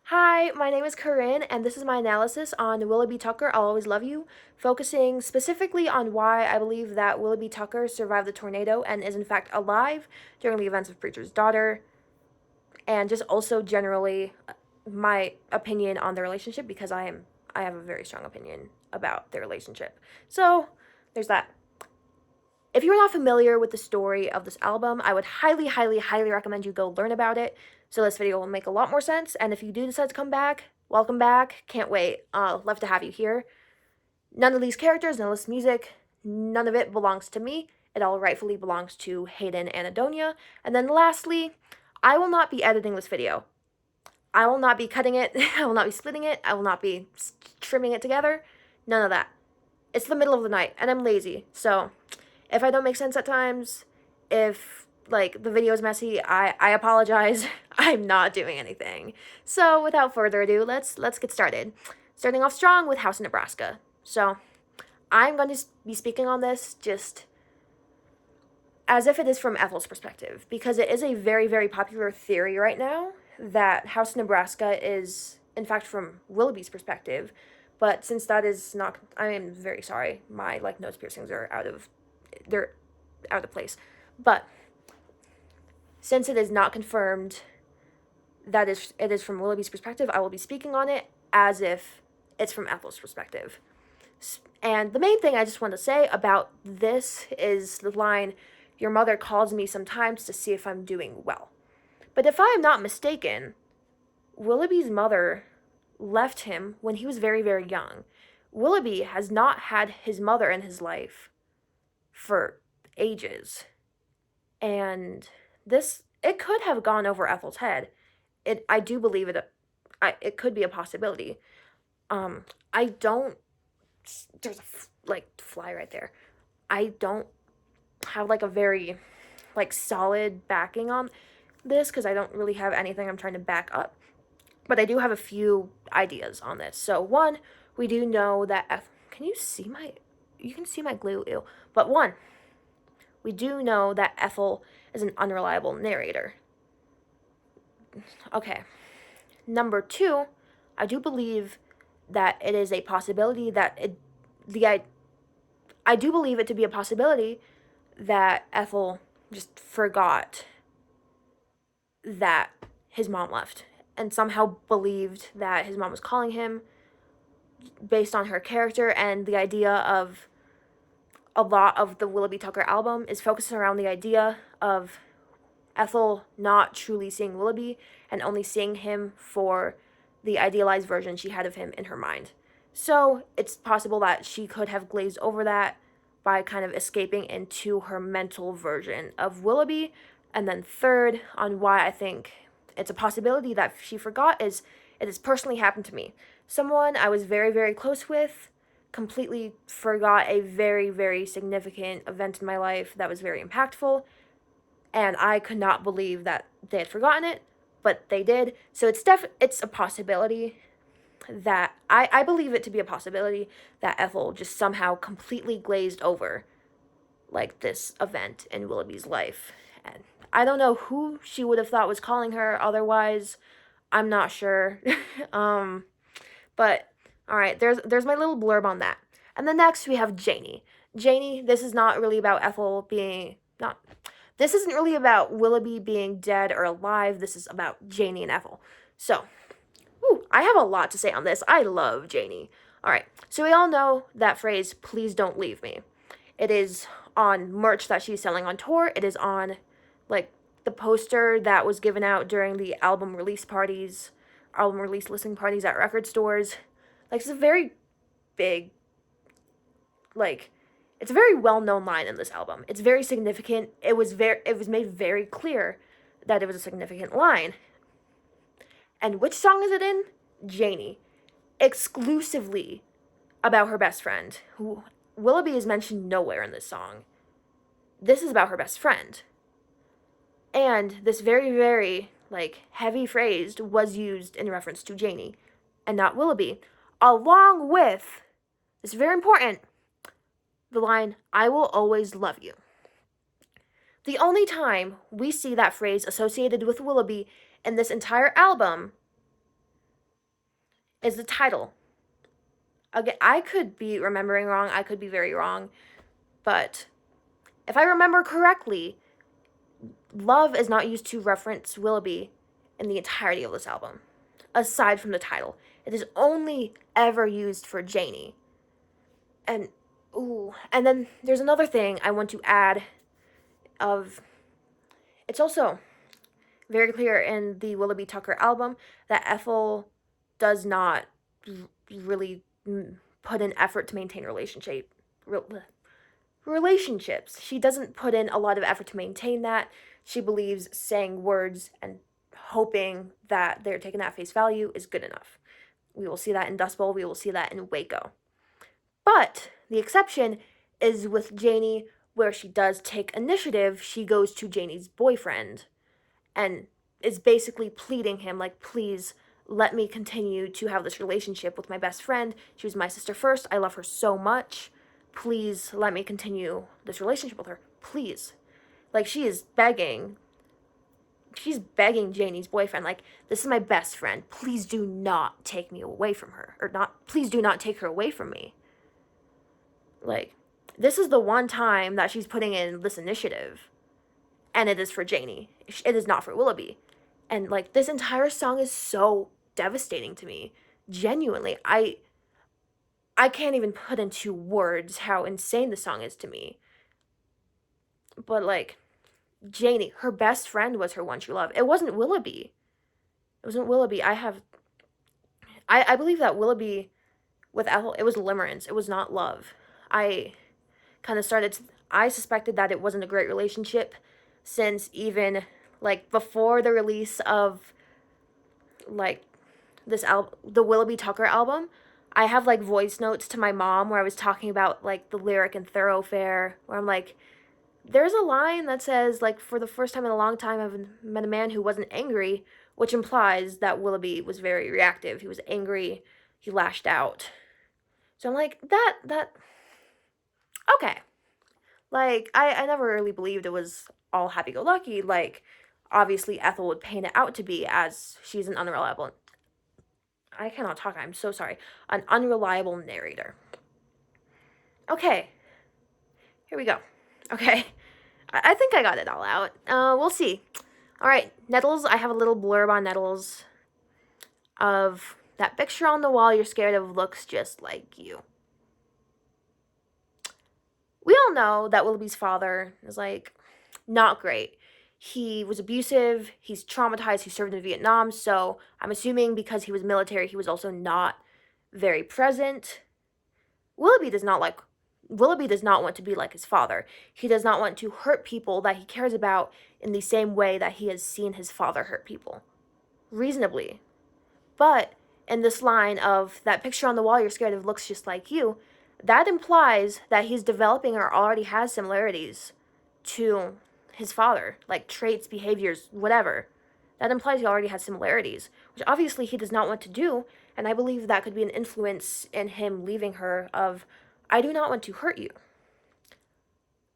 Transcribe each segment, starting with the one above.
Hi, my name is Corinne, and this is my analysis on Willoughby Tucker, I'll Always Love You, focusing specifically on why I believe that Willoughby Tucker survived the tornado and is in fact alive during the events of Preacher's Daughter, and just also generally my opinion on the relationship because I have a very strong opinion about their relationship. So, there's that. If you're not familiar with the story of this album, I would highly, highly, highly recommend you go learn about it. So this video will make a lot more sense. And if you do decide to come back, welcome back. Can't wait. Love to have you here. None of these characters, none of this music, none of it belongs to me. It all rightfully belongs to Hayden and Adonia. And then lastly, I will not be editing this video. I will not be cutting it. I will not be splitting it. I will not be trimming it together. None of that. It's the middle of the night, and I'm lazy. So if I don't make sense at times, if like the video is messy, I apologize. I'm not doing anything. So without further ado, let's get started. Starting off strong with House of Nebraska. So I'm going to be speaking on this just as if it is from Ethel's perspective, because it is a very, very popular theory right now that House of Nebraska is, in fact, from Willoughby's perspective. But since that is not, I am very sorry. My nose piercings are they're out of place. But since it is not confirmed that it is from Willoughby's perspective, I will be speaking on it as if it's from Ethel's perspective. And the main thing I just want to say about this is the line, "Your mother calls me sometimes to see if I'm doing well." But if I am not mistaken, Willoughby's mother left him when he was very, very young. Willoughby has not had his mother in his life for ages. And it could have gone over Ethel's head. I do believe it could be a possibility. I don't, there's a fly right there. I don't have a very solid backing on this because I don't really have anything I'm trying to back up. But I do have a few ideas on this. So one, we do know that can you see you can see my glue, ew. But one, we do know that Ethel is an unreliable narrator. Okay. Number two, I do believe that it is a possibility I do believe it to be a possibility that Ethel just forgot that his mom left and somehow believed that his mom was calling him based on her character, and the idea of a lot of the Willoughby Tucker album is focused around the idea of Ethel not truly seeing Willoughby and only seeing him for the idealized version she had of him in her mind. So it's possible that she could have glazed over that by kind of escaping into her mental version of Willoughby. And then third, on why I think it's a possibility that she forgot, is it has personally happened to me. Someone I was very, very close with completely forgot a very, very significant event in my life that was very impactful, and I could not believe that they had forgotten it, but they did. So it's a possibility that I believe it to be a possibility that Ethel just somehow completely glazed over this event in Willoughby's life. And I don't know who she would have thought was calling her otherwise. I'm not sure. But all right, there's my little blurb on that. And then next we have Janie. Janie, this is not really about Ethel being not this isn't really about Willoughby being dead or alive. This is about Janie and Ethel. So, I have a lot to say on this. I love Janie. All right, so we all know that phrase, "Please don't leave me." It is on merch that she's selling on tour. It is on the poster that was given out during the album release listening parties at record stores. It's a very big, it's a very well-known line in this album. It's very significant. It was made very clear that it was a significant line. And which song is it in? Janie. Exclusively about her best friend, who Willoughby is mentioned nowhere in this song. This is about her best friend. And this very, very, heavy phrase was used in reference to Janie and not Willoughby, along with, it's very important, the line, "I will always love you." The only time we see that phrase associated with Willoughby in this entire album is the title. Again, I could be remembering wrong, I could be very wrong, but if I remember correctly, love is not used to reference Willoughby in the entirety of this album, aside from the title. It is only ever used for Janie. And and then there's another thing I want to add of it's also very clear in the Willoughby Tucker album that Ethel does not really put in effort to maintain relationships. She doesn't put in a lot of effort to maintain that. She believes saying words and hoping that they're taken at face value is good enough. We will see that in Dust Bowl. We will see that in Waco. But the exception is with Janie, where she does take initiative. She goes to Janie's boyfriend and is basically pleading him, like, please let me continue to have this relationship with my best friend. She was my sister first. I love her so much. Please let me continue this relationship with her. Please. Like, she is begging. She's begging Janie's boyfriend, like, this is my best friend. Please do not take me away from her. Or not, please do not take her away from me. Like, this is the one time that she's putting in this initiative. And it is for Janie. It is not for Willoughby. And, like, this entire song is so devastating to me. Genuinely. I can't even put into words how insane the song is to me. But, like, Janie, her best friend was her one true love. It wasn't Willoughby. It wasn't Willoughby. I believe that Willoughby with Ethel, it was limerence. It was not love. I suspected that it wasn't a great relationship since even, like, before the release of, like, the Willoughby Tucker album, I have, like, voice notes to my mom where I was talking about, like, the lyric in Thoroughfare, where I'm like, there's a line that says, like, for the first time in a long time I've met a man who wasn't angry, which implies that Willoughby was very reactive. He was angry. He lashed out. So I'm like, okay. Like, I never really believed it was all happy-go-lucky. Like, obviously Ethel would paint it out to be, as she's an unreliable... I cannot talk, I'm so sorry. An unreliable narrator. Okay. Here we go. Okay. I think I got it all out. We'll see. Alright, Nettles. I have a little blurb on Nettles of that picture on the wall you're scared of looks just like you. We all know that Willoughby's father is, like, not great. He was abusive, he's traumatized, he served in Vietnam, so I'm assuming because he was military, he was also not very present. Willoughby does not want to be like his father. He does not want to hurt people that he cares about in the same way that he has seen his father hurt people. Reasonably. But in this line of that picture on the wall you're scared of looks just like you, that implies that he's developing or already has similarities to his father, like traits, behaviors, whatever. That implies he already has similarities, which obviously he does not want to do, and I believe that could be an influence in him leaving her of, I do not want to hurt you.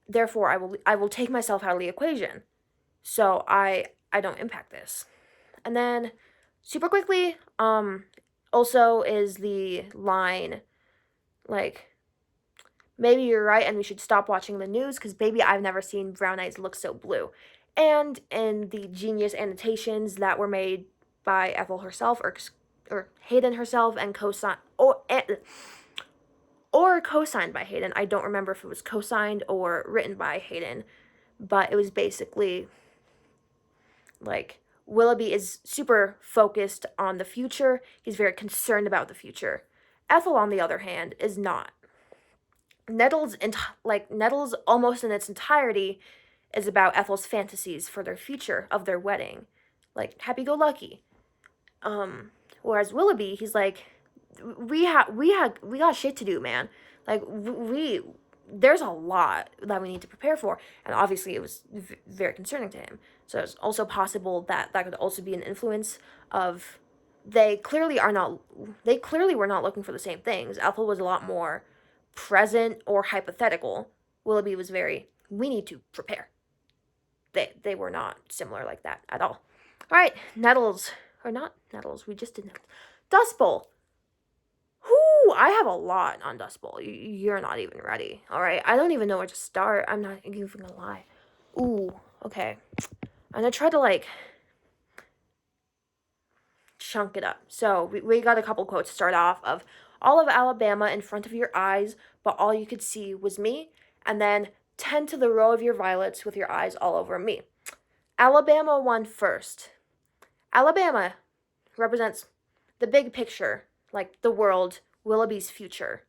Therefore, I will take myself out of the equation, so I don't impact this. And then, super quickly, also is the line, like, maybe you're right and we should stop watching the news because, baby, I've never seen brown eyes look so blue. And in the genius annotations that were made by Ethel herself or Hayden herself and co-signed or co-signed by Hayden. I don't remember if it was co-signed or written by Hayden, but it was basically like Willoughby is super focused on the future. He's very concerned about the future. Ethel, on the other hand, is not. Nettles almost in its entirety is about Ethel's fantasies for their future of their wedding, like happy-go-lucky. Whereas Willoughby, he's like, we got shit to do, man. Like there's a lot that we need to prepare for, and obviously it was very concerning to him. So it's also possible that could also be an influence of they clearly were not looking for the same things. Ethel was a lot more present or hypothetical. Willoughby was very, we need to prepare. They were not similar like that at all. All right, Nettles, or not Nettles, we just did Nettles. Dust Bowl. Ooh, I have a lot on Dust Bowl. You're not even ready. All right, I don't even know where to start. I'm not even gonna lie. Ooh, okay. I'm gonna try to like chunk it up. So we got a couple quotes to start off of all of Alabama in front of your eyes, but all you could see was me. And then tend to the row of your violets with your eyes all over me. Alabama won first. Alabama represents the big picture, like the world, Willoughby's future.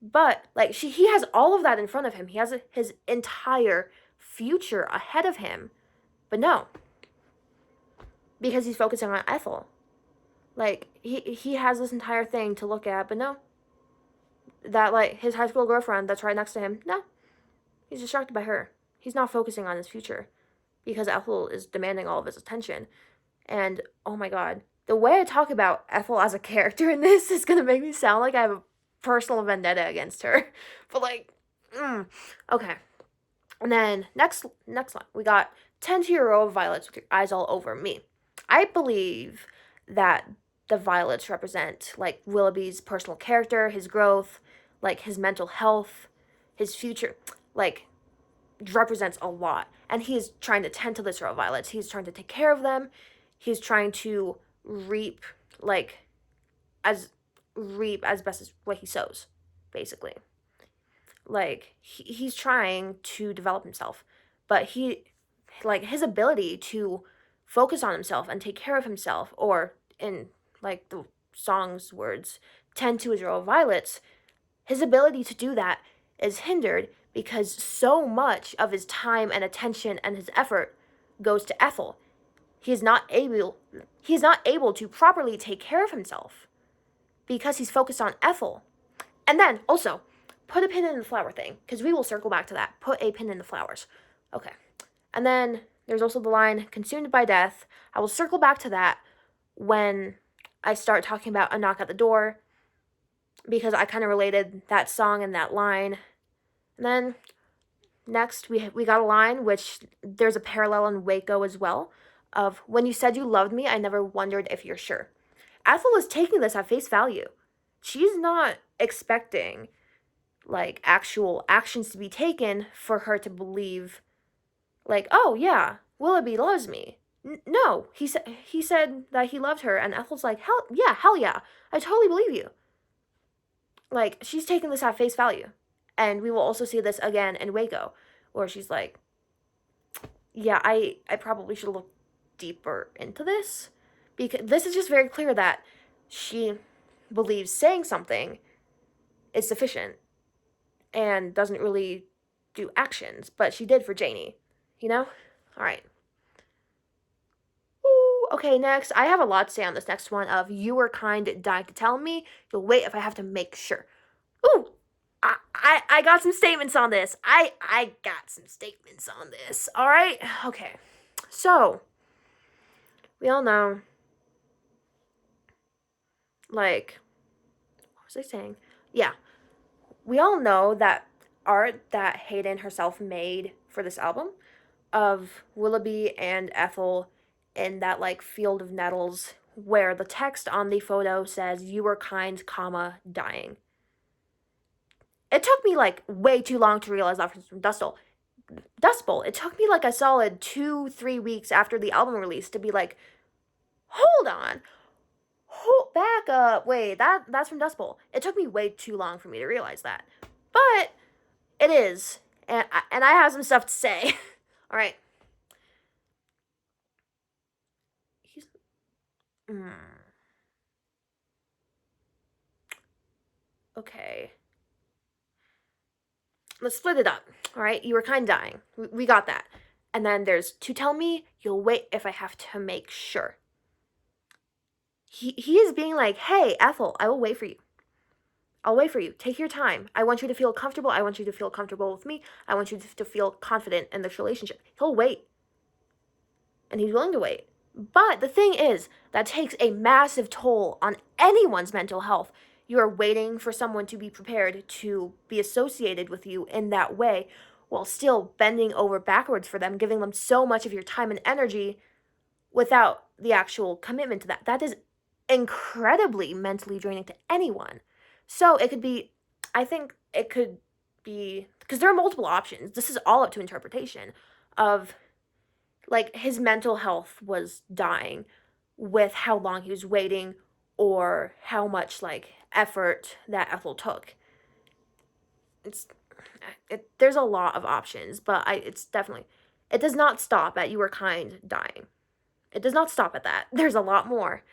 But like he has all of that in front of him. He has his entire future ahead of him. But no, because he's focusing on Ethel. Like he has this entire thing to look at, but no. That like his high school girlfriend that's right next to him, no. He's distracted by her. He's not focusing on his future because Ethel is demanding all of his attention. And oh my god, the way I talk about Ethel as a character in this is gonna make me sound like I have a personal vendetta against her. But like, okay. And then next line, we got tend to your row of violets with your eyes all over me. I believe that the violets represent like Willoughby's personal character, his growth, like his mental health, his future, like represents a lot. And he's trying to tend to this row of violets. He's trying to take care of them. He's trying to reap as best as what he sows, basically. Like he's trying to develop himself, but his ability to focus on himself and take care of himself, or in like the song's words, tend to his row of violets, his ability to do that is hindered because so much of his time and attention and his effort goes to Ethel. He is not able to properly take care of himself because he's focused on Ethel. And then also, put a pin in the flower thing, because we will circle back to that. Put a pin in the flowers. Okay. And then there's also the line, consumed by death. I will circle back to that when I start talking about a knock at the door, because I kind of related that song and that line. And then next, we got a line, which there's a parallel in Waco as well, of when you said you loved me, I never wondered if you're sure. Ethel is taking this at face value. She's not expecting like actual actions to be taken for her to believe like, oh yeah, Willoughby loves me. No, he said that he loved her, and Ethel's like, hell yeah, I totally believe you. Like, she's taking this at face value. And we will also see this again in Waco, where she's like, yeah, I probably should look deeper into this, because this is just very clear that she believes saying something is sufficient and doesn't really do actions, but she did for Janie, you know? All right. Ooh, okay, next. I have a lot to say on this next one of you were kind, dying to tell me. You'll wait if I have to make sure. Ooh, I got some statements on this. I got some statements on this. All right? Okay. So, we all know, like, what was I saying? Yeah. We all know that art that Hayden herself made for this album of Willoughby and Ethel in that like field of nettles where the text on the photo says you were kind, comma, dying. It took me like way too long to realize that from Dust Bowl. It took me like a solid 2-3 weeks after the album release to be like, hold on, hold back up, wait, that's from Dust Bowl. It took me way too long for me to realize that, but it is, and I have some stuff to say. All right. Okay. Let's split it up. All right. You were kind of dying. We got that. And then there's to tell me you'll wait if I have to make sure. He is being like, hey, Ethel, I will wait for you. I'll wait for you. Take your time. I want you to feel comfortable. I want you to feel comfortable with me. I want you to feel confident in this relationship. He'll wait. And he's willing to wait. But the thing is, that takes a massive toll on anyone's mental health. You are waiting for someone to be prepared to be associated with you in that way while still bending over backwards for them, giving them so much of your time and energy without the actual commitment to that. That is incredibly mentally draining to anyone. So it could be, I think it could be, because there are multiple options. This is all up to interpretation of like his mental health was dying with how long he was waiting or how much like effort that Ethel took. It's there's a lot of options, but it's definitely, it does not stop at you were kind dying. It does not stop at that. There's a lot more.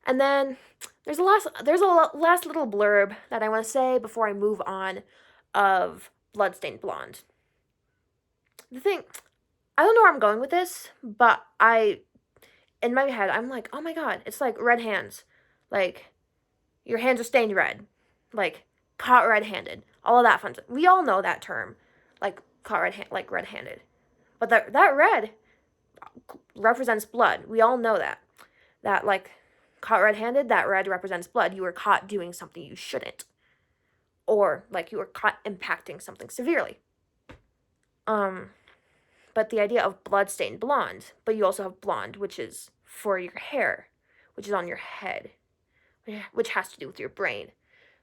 And then there's a last little blurb that I want to say before I move on of Bloodstained Blonde. The thing, I don't know where I'm going with this, but in my head I'm like, "Oh my god, it's like red hands." Like your hands are stained red. Like caught red-handed. All of that fun stuff. We all know that term. Like caught red-handed. But that red represents blood. We all know that. That like caught red-handed, that red represents blood. You were caught doing something you shouldn't, or like you were caught impacting something severely. Um, but the idea of blood-stained blonde, but you also have blonde, which is for your hair, which is on your head, which has to do with your brain.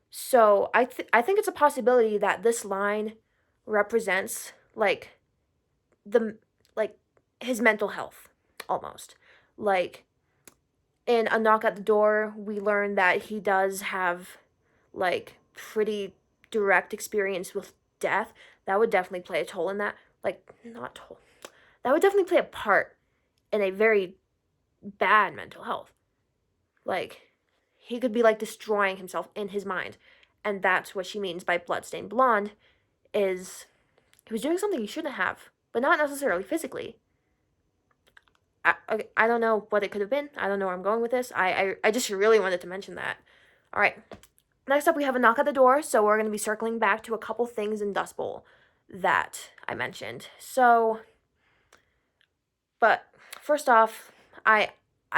So I think it's a possibility that this line represents the like his mental health almost. Like in A Knock at the Door, we learn that he does have like pretty direct experience with death. That would definitely play a toll in that. Like not toll. That would definitely play a part in a very bad mental health. Like he could be like destroying himself in his mind. And that's what she means by bloodstained blonde is he was doing something he shouldn't have, but not necessarily physically. I don't know what it could have been. I don't know where I'm going with this. I just really wanted to mention that. All right. Next up, we have A Knock at the Door. So we're going to be circling back to a couple things in Dust Bowl that I mentioned. So, but first off, I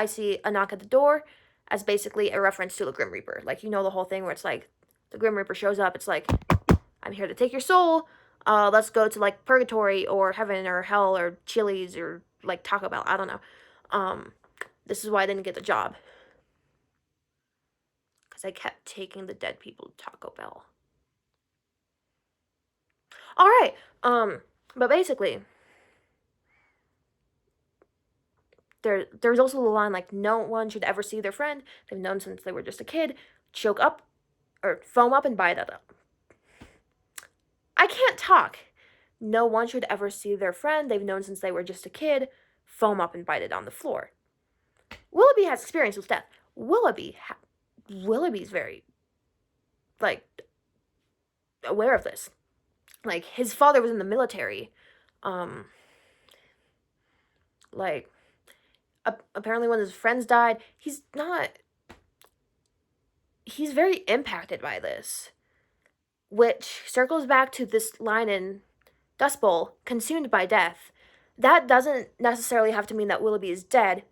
see A Knock at the Door as basically a reference to the Grim Reaper. Like, you know, the whole thing where it's like the Grim Reaper shows up. It's like, I'm here to take your soul. Let's go to like purgatory or heaven or hell or Chili's or like Taco Bell. I don't know. Um, this is why I didn't get the job because I kept taking the dead people to Taco Bell. All right. But basically, there's also the line like no one should ever see their friend they've known since they were just a kid choke up or foam up and bite it up. I can't talk. No one should ever see their friend they've known since they were just a kid foam up and bite it on the floor. Willoughby has experience with death. Willoughby's very like aware of this. Like his father was in the military. Um, like apparently when his friends died, he's very impacted by this, which circles back to this line in Dust Bowl, consumed by death. That doesn't necessarily have to mean that Willoughby is dead,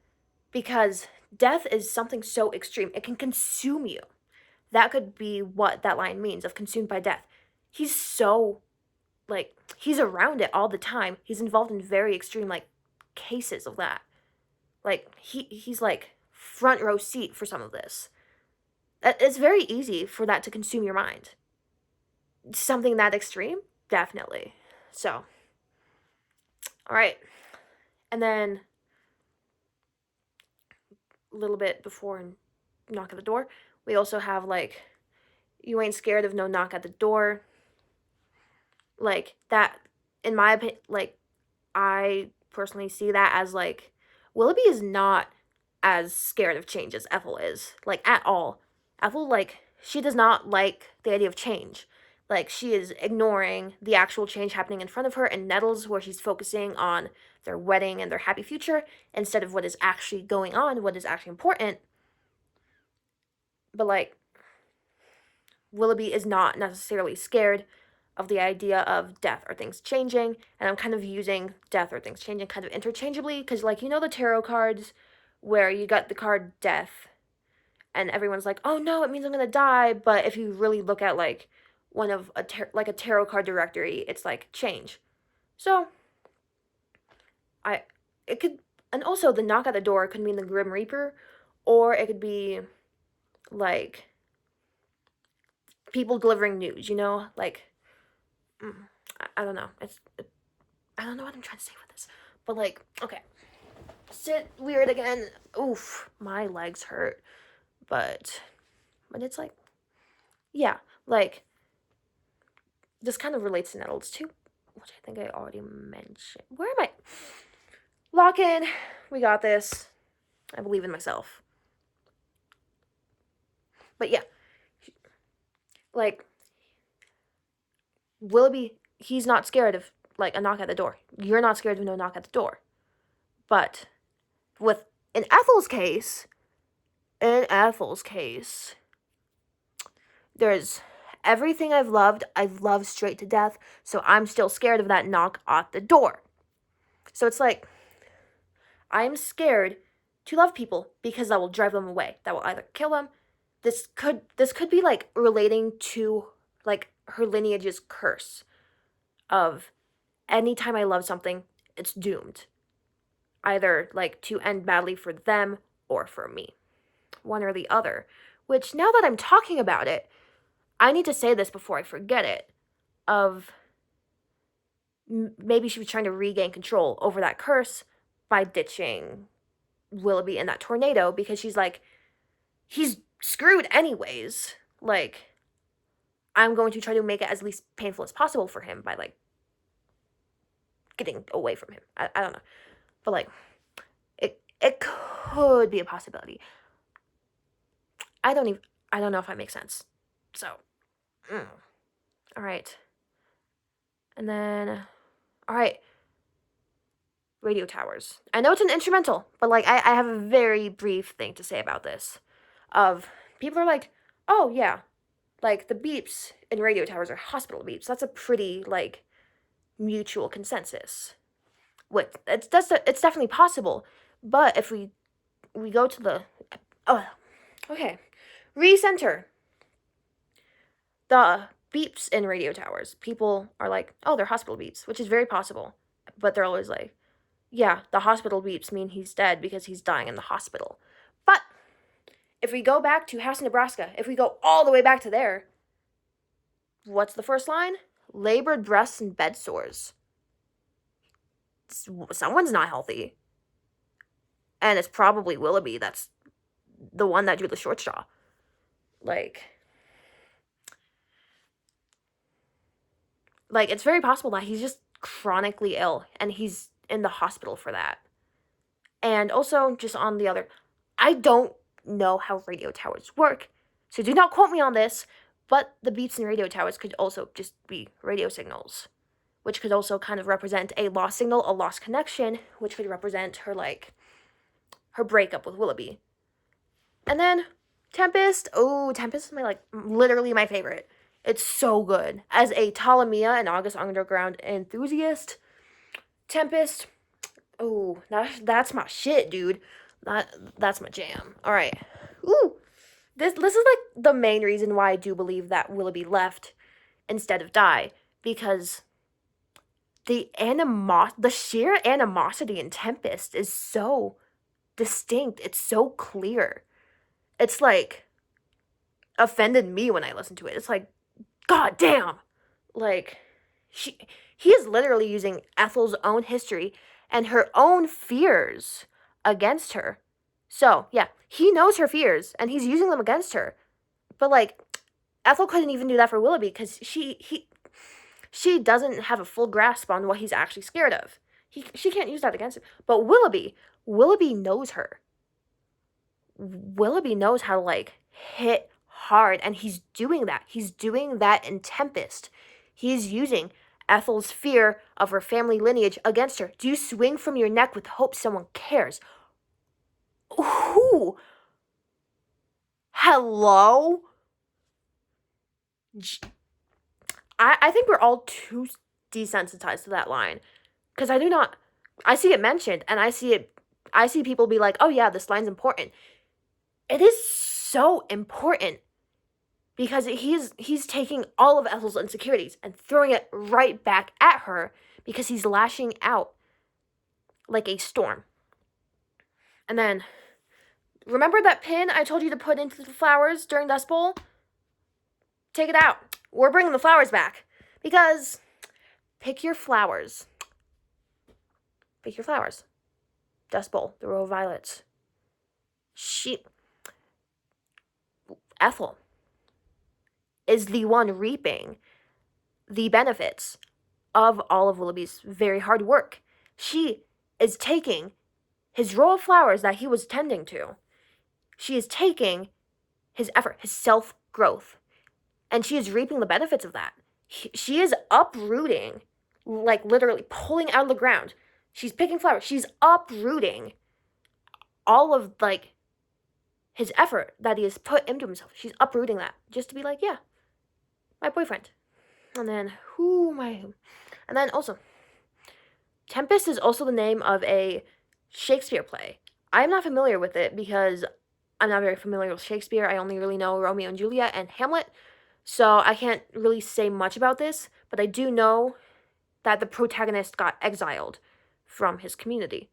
because death is something so extreme. It can consume you. That could be what that line means of consumed by death. He's so like he's around it all the time. He's involved in very extreme like cases of that. Like he's like front row seat for some of this. It's very easy for that to consume your mind. Something that extreme, definitely. So, all right, and then a little bit before knock at the door, we also have like you ain't scared of no knock at the door. Like that, in my opinion, like I personally see that as like Willoughby is not as scared of change as Ethel is, like at all. Ethel, like, she does not like the idea of change. Like, she is ignoring the actual change happening in front of her and Nettles, where she's focusing on their wedding and their happy future instead of what is actually going on, what is actually important. But, like, Willoughby is not necessarily scared of the idea of death or things changing, and I'm kind of using death or things changing kind of interchangeably because, like, you know, the tarot cards where you got the card death and everyone's like, "Oh no, it means I'm gonna die." But if you really look at like one of a tarot card directory, it's like change. So I it could, and also the knock at the door could mean the Grim Reaper, or it could be like people delivering news, you know? Like, I don't know. I don't know what I'm trying to say with this. But, like, okay. Sit weird again. Oof, my legs hurt. But it's like, yeah, like, this kind of relates to nettles too, which I think I already mentioned. Where am I? Lock in. We got this. I believe in myself. But yeah, like, Willoughby, he's not scared of, like, a knock at the door. You're not scared of no knock at the door. But with, in Ethel's case, there's everything I've loved straight to death, so I'm still scared of that knock at the door. So it's like, I'm scared to love people because that will drive them away. That will either kill them. This could be like relating to like her lineage's curse of anytime I love something, it's doomed. Either like to end badly for them or for me. One or the other. Which now that I'm talking about it, I need to say this before I forget it. Of maybe she was trying to regain control over that curse by ditching Willoughby in that tornado because she's like, he's screwed anyways. Like, I'm going to try to make it as least painful as possible for him by, like, getting away from him. I don't know. But, like, it could be a possibility. I don't know if I make sense. So, all right. And then, all right. Radio towers. I know it's an instrumental, but, like, I have a very brief thing to say about this. Of, people are like, oh, yeah, like, the beeps in radio towers are hospital beeps. That's a pretty, like, mutual consensus. It's definitely possible, but if we go to the, okay, recenter the beeps in radio towers. People are like, oh, they're hospital beeps, which is very possible, but they're always like, yeah, the hospital beeps mean he's dead because he's dying in the hospital. But if we go back to House, Nebraska, if we go all the way back to there, what's the first line? Labored breasts and bed sores. Someone's not healthy. And it's probably Willoughby that's the one that drew the short straw. Like, it's very possible that he's just chronically ill and he's in the hospital for that. And also, just on the other, I don't know how radio towers work, so do not quote me on this, but the beeps in radio towers could also just be radio signals, which could also kind of represent a lost signal, a lost connection, which could represent her, like, her breakup with Willoughby. And then Tempest. Oh, Tempest is my, like, literally my favorite. It's so good. As a Ptolemia and August Underground enthusiast, Tempest, oh, that's my shit, dude. That's my jam. All right. Ooh. This is, like, the main reason why I do believe that Willoughby left instead of die, because the sheer animosity in Tempest is so distinct. It's so clear. It's, like, offended me when I listen to it. It's like, god damn. Like, he is literally using Ethel's own history and her own fears against her. So, yeah, he knows her fears and he's using them against her. But, like, Ethel couldn't even do that for Willoughby because she doesn't have a full grasp on what he's actually scared of. She can't use that against him. But Willoughby knows her. Willoughby knows how to, like, hit hard, and he's doing that. He's doing that in Tempest. He's using Ethel's fear of her family lineage against her. Do you swing from your neck with hope someone cares? Who? Hello? I think we're all too desensitized to that line. Because I see it mentioned, and I see people be like, oh yeah, this line's important. It is so important. Because he's taking all of Ethel's insecurities and throwing it right back at her because he's lashing out like a storm. And then, remember that pin I told you to put into the flowers during Dust Bowl? take it out. We're bringing the flowers back. Because pick your flowers. Pick your flowers. Dust Bowl, the row of violets. Ethel is the one reaping the benefits of all of Willoughby's very hard work. She is taking his row of flowers that he was tending to. She is taking his effort, his self-growth, and she is reaping the benefits of that. She is uprooting, like literally pulling out of the ground. She's picking flowers. She's uprooting all of like his effort that he has put into himself. She's uprooting that just to be like, yeah, my boyfriend. And then and then also, Tempest is also the name of a Shakespeare play. I'm not familiar with it because I'm not very familiar with Shakespeare. I only really know Romeo and Juliet and Hamlet. So I can't really say much about this, but I do know that the protagonist got exiled from his community.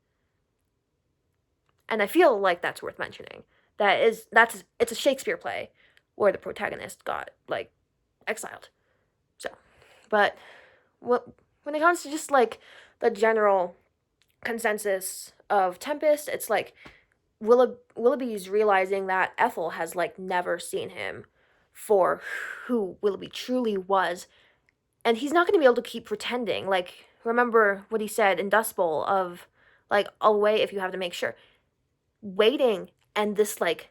And I feel like that's worth mentioning. It's a Shakespeare play where the protagonist got like exiled. So, but when it comes to just like the general consensus of Tempest, it's like Willoughby's realizing that Ethel has like never seen him for who Willoughby truly was, and he's not going to be able to keep pretending. Like, remember what he said in Dust Bowl of like, I'll wait if you have to make sure. Waiting and this like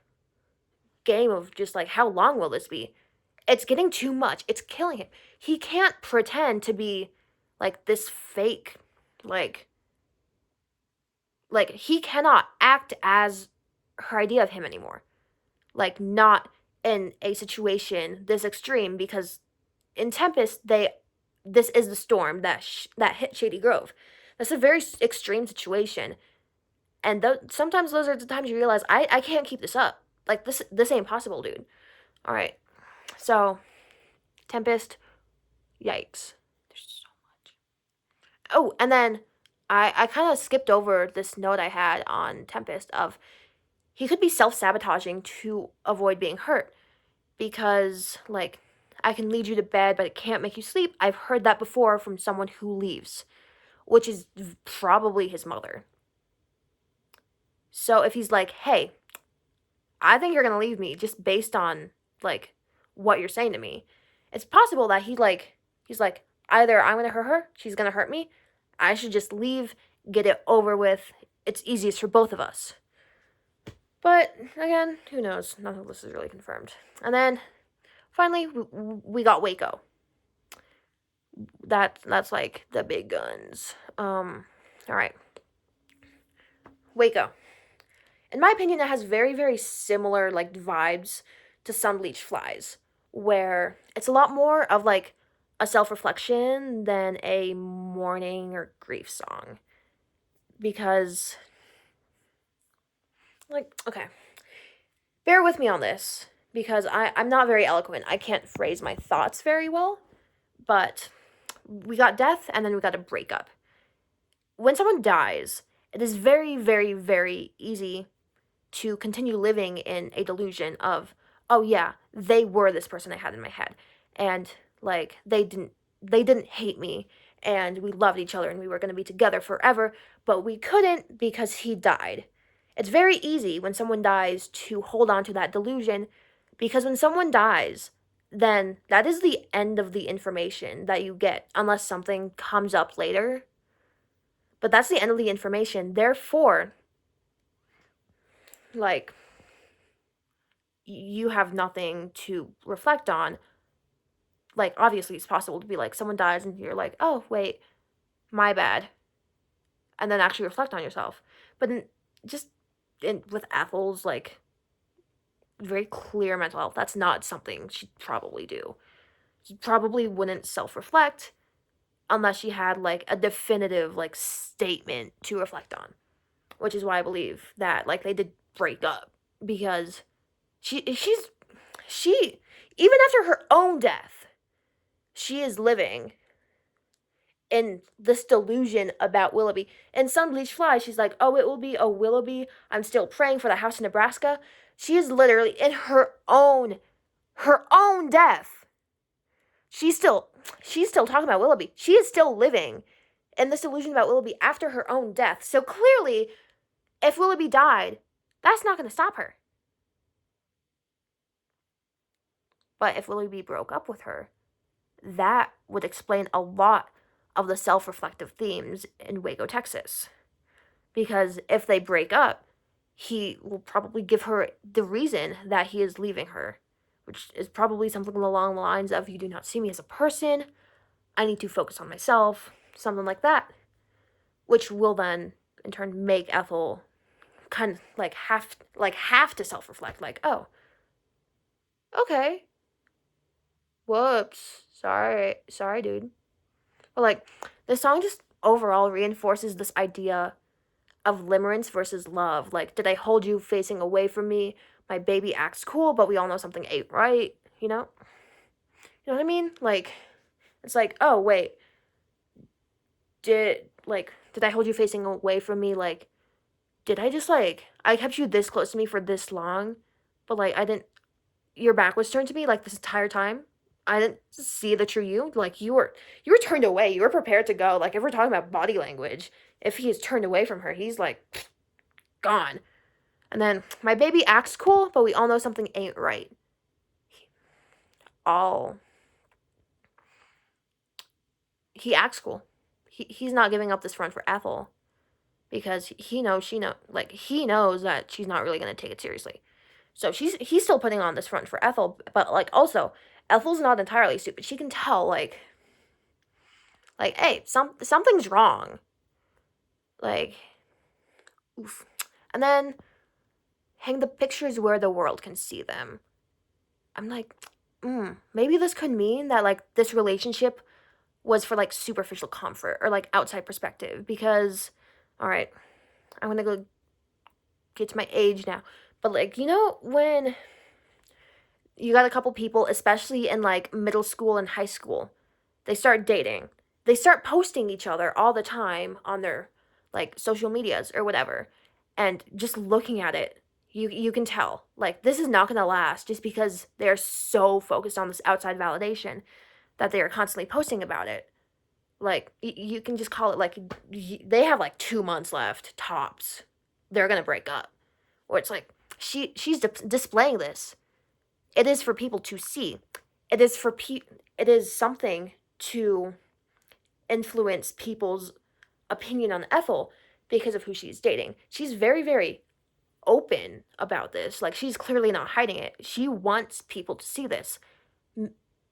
game of just like, how long will this be? It's getting too much. It's killing him. He can't pretend to be like this fake, like he cannot act as her idea of him anymore. Like, not in a situation this extreme, because in Tempest, this is the storm that hit Shady Grove. That's a very extreme situation, and sometimes those are the times you realize I can't keep this up. Like, this ain't possible, dude. All right, so Tempest, yikes. There's so much. Oh, and then I kind of skipped over this note I had on Tempest of he could be self-sabotaging to avoid being hurt, because like, I can lead you to bed but it can't make you sleep. I've heard that before from someone who leaves, which is probably his mother. So if he's like, hey, I think you're gonna leave me just based on like what you're saying to me, it's possible that he's like, either I'm gonna hurt her, she's gonna hurt me, I should just leave, get it over with, it's easiest for both of us. But again, who knows? None of this is really confirmed. And then finally, we got Waco. That's like the big guns. All right. Waco. In my opinion, it has very, very similar like vibes to Some Bleach Flies, where it's a lot more of like a self-reflection than a mourning or grief song. Because, like, okay, bear with me on this, because I'm not very eloquent. I can't phrase my thoughts very well, but we got death and then we got a breakup. When someone dies, it is very, very, very easy to continue living in a delusion of, oh yeah, they were this person I had in my head, and like they didn't hate me, and we loved each other and we were going to be together forever, but we couldn't because he died. It's very easy when someone dies to hold on to that delusion, because when someone dies, then that is the end of the information that you get, unless something comes up later. But that's the end of the information. Therefore, like, you have nothing to reflect on. Like, obviously, it's possible to be like, someone dies and you're like, oh, wait, my bad. And then actually reflect on yourself. But with Ethel's, like, very clear mental health, that's not something she'd probably do. She probably wouldn't self-reflect unless she had, like, a definitive, like, statement to reflect on. Which is why I believe that, like, they did break up. Because she even after her own death, she is living in this delusion about Willoughby. In Some Bleach Fly, she's like, oh, it will be a Willoughby, I'm still praying for the house in Nebraska. She is literally in her own death. she's still she's still talking about Willoughby. She is still living in this illusion about Willoughby after her own death. So clearly, if Willoughby died, that's not going to stop her. But if Willoughby broke up with her, that would explain a lot of the self-reflective themes in Waco, Texas. Because if they break up, he will probably give her the reason that he is leaving her, which is probably something along the lines of, you do not see me as a person, I need to focus on myself, something like that, which will then in turn make Ethel kind of have to self-reflect, like, oh, okay, whoops, sorry dude. But like, the song just overall reinforces this idea of limerence versus love. Like, did I hold you facing away from me? My baby acts cool, but we all know something ain't right, you know? You know what I mean? Like, it's like, oh, wait, did I hold you facing away from me? Like, did I just, like, I kept you this close to me for this long, but, like, I didn't, your back was turned to me, like, this entire time? I didn't see the true you? Like, you were turned away. You were prepared to go. Like, if we're talking about body language, if he is turned away from her, he's, like, gone. And then, my baby acts cool, but we all know something ain't right. All. He acts cool. He's not giving up this front for Ethel because he knows he knows that she's not really going to take it seriously. So he's still putting on this front for Ethel, but like also Ethel's not entirely stupid. She can tell hey, something's wrong. Like, oof. And then hang the pictures where the world can see them. I'm like, maybe this could mean that like this relationship was for like superficial comfort or like outside perspective because, all right, I'm gonna go get to my age now, but like, you know, when you got a couple people, especially in like middle school and high school, they start dating, they start posting each other all the time on their like social medias or whatever, and just looking at it, you can tell like this is not gonna last just because they're so focused on this outside validation that they are constantly posting about it. Like you can just call it like they have like 2 months left tops. They're gonna break up, or it's like she's displaying this. It is for people to see. It is something to influence people's opinion on Ethel because of who she's dating. She's very very open about this. Like she's clearly not hiding it. She wants people to see this.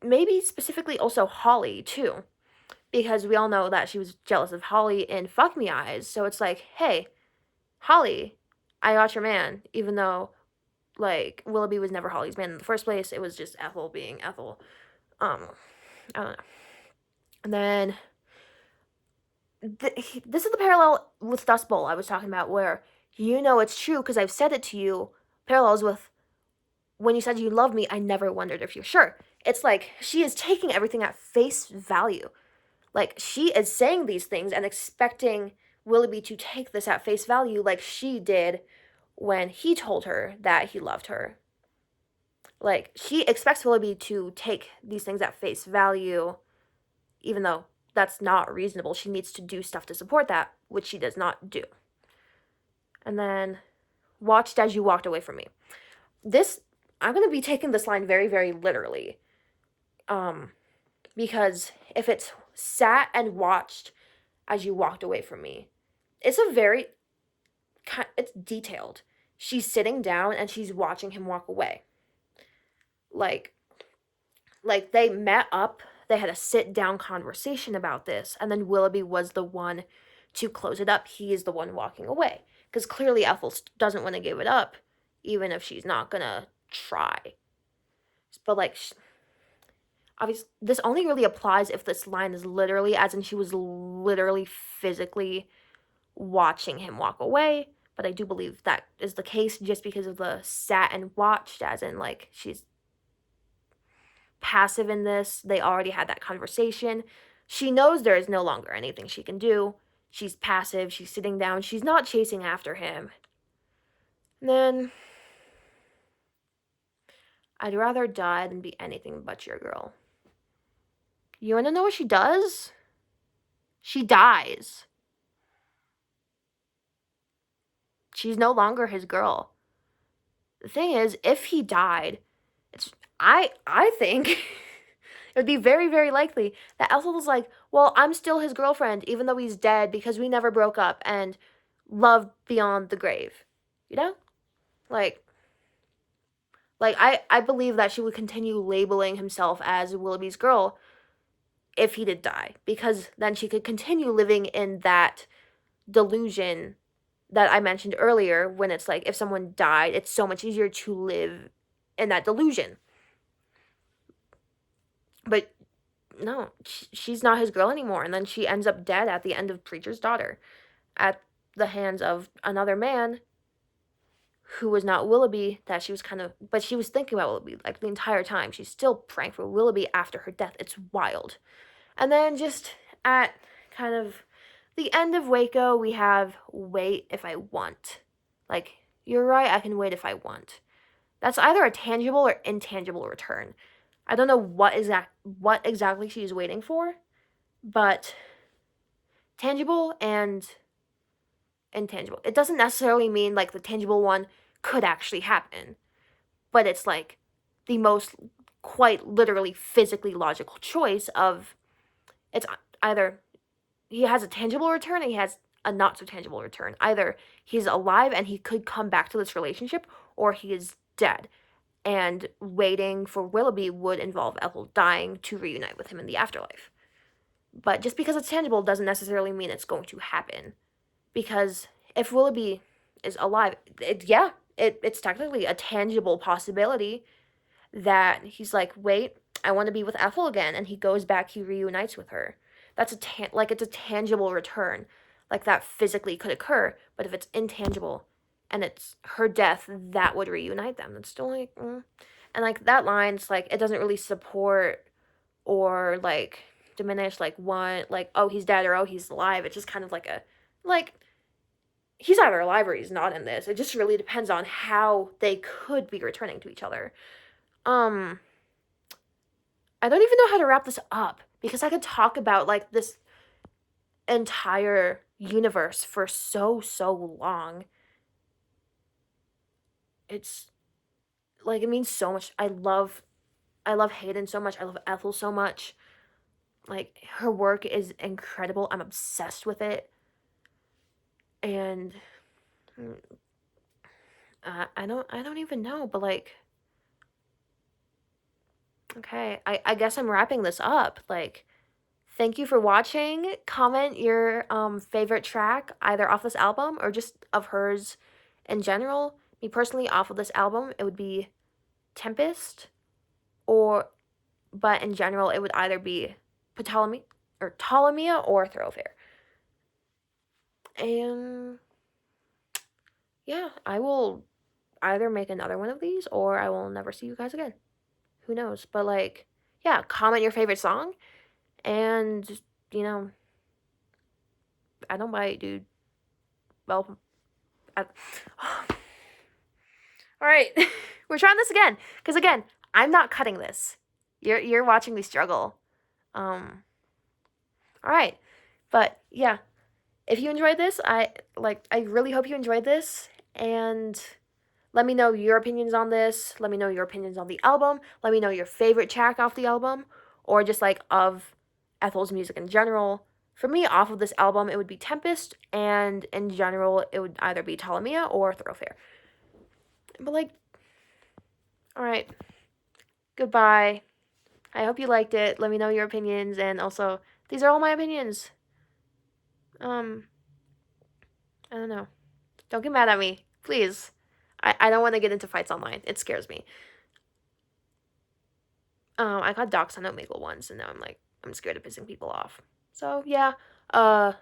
Maybe specifically also Holly too, because we all know that she was jealous of Holly in Fuck Me Eyes. So it's like, hey, Holly, I got your man, even though like Willoughby was never Holly's man in the first place. It was just Ethel being Ethel. I don't know. And then this is the parallel with Dust Bowl I was talking about, where you know it's true because I've said it to you. Parallels with when you said you love me, I never wondered if you're sure. It's like she is taking everything at face value. Like she is saying these things and expecting Willoughby to take this at face value like she did when he told her that he loved her. Like she expects Willoughby to take these things at face value, even though that's not reasonable. She needs to do stuff to support that, which she does not do. And then watched as you walked away from me. This I'm gonna be taking this line very, very literally. Because if it's sat and watched as you walked away from me, it's it's detailed. She's sitting down and she's watching him walk away. Like they met up, they had a sit down conversation about this, and then Willoughby was the one to close it up. He is the one walking away because clearly Ethel doesn't want to give it up, even if she's not gonna try. But like, obviously, this only really applies if this line is literally, as in she was literally physically watching him walk away. But I do believe that is the case just because of the sat and watched, as in like she's passive in this. They already had that conversation. She knows there is no longer anything she can do. She's passive. She's sitting down. She's not chasing after him. And then, I'd rather die than be anything but your girl. You want to know what she does? She dies. She's no longer his girl. The thing is, if he died, I think it would be very, very likely that Ethel was like, well, I'm still his girlfriend, even though he's dead, because we never broke up and love beyond the grave. You know? Like, I believe that she would continue labeling himself as Willoughby's girl if he did die, because then she could continue living in that delusion that I mentioned earlier, when it's like if someone died, it's so much easier to live in that delusion. But no, she's not his girl anymore, and then she ends up dead at the end of Preacher's Daughter at the hands of another man who was not Willoughby, that she was kind of, but she was thinking about Willoughby like the entire time. She's still praying for Willoughby after her death. It's wild. And then just at kind of the end of Waco, we have wait if I want. Like, you're right, I can wait if I want. That's either a tangible or intangible return. I don't know what exactly she's waiting for, but tangible and intangible. It doesn't necessarily mean like the tangible one could actually happen, but it's like the most quite literally physically logical choice of, it's either he has a tangible return and he has a not so tangible return. Either he's alive and he could come back to this relationship, or he is dead. And waiting for Willoughby would involve Ethel dying to reunite with him in the afterlife. But just because it's tangible doesn't necessarily mean it's going to happen. Because if Willoughby is alive, it's technically a tangible possibility that he's like, wait, I want to be with Ethel again, and he goes back, he reunites with her. That's it's a tangible return, like that physically could occur. But if it's intangible, and it's her death that would reunite them, it's still like, and like that line's like, it doesn't really support or like diminish like one, like, oh, he's dead or oh, he's alive. It's just kind of like a, like, he's either alive or he's not in this. It just really depends on how they could be returning to each other. I don't even know how to wrap this up, because I could talk about like this entire universe for so long. It's like, it means so much. I love Hayden so much. I love Ethel so much. Like, her work is incredible. I'm obsessed with it. And I don't even know, but like, okay, I guess I'm wrapping this up. Like, thank you for watching. Comment your favorite track, either off this album or just of hers in general. Me personally, off of this album, it would be Tempest, but in general, it would either be Ptolemy or Thoroughfare. And yeah, I will either make another one of these or I will never see you guys again. Who knows? But like, yeah, comment your favorite song, and you know, I don't bite, dude. Well, I, all right, we're trying this again, because again, I'm not cutting this. You're watching me struggle. All right, but yeah, if you enjoyed this, I really hope you enjoyed this, and let me know your opinions on this. Let me know your opinions on the album. Let me know your favorite track off the album, or just like of Ethel's music in general. For me, off of this album, it would be Tempest, and in general, it would either be Ptolemy or Thoroughfare. But like, all right, goodbye. I hope you liked it. Let me know your opinions, and also, these are all my opinions. I don't know. Don't get mad at me, please. I don't want to get into fights online. It scares me. I got doxxed on Omegle once, and now I'm scared of pissing people off. So yeah,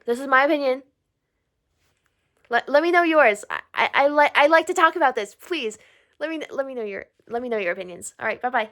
this is my opinion. Let me know yours. I like to talk about this. Please, let me know your opinions. All right, bye bye.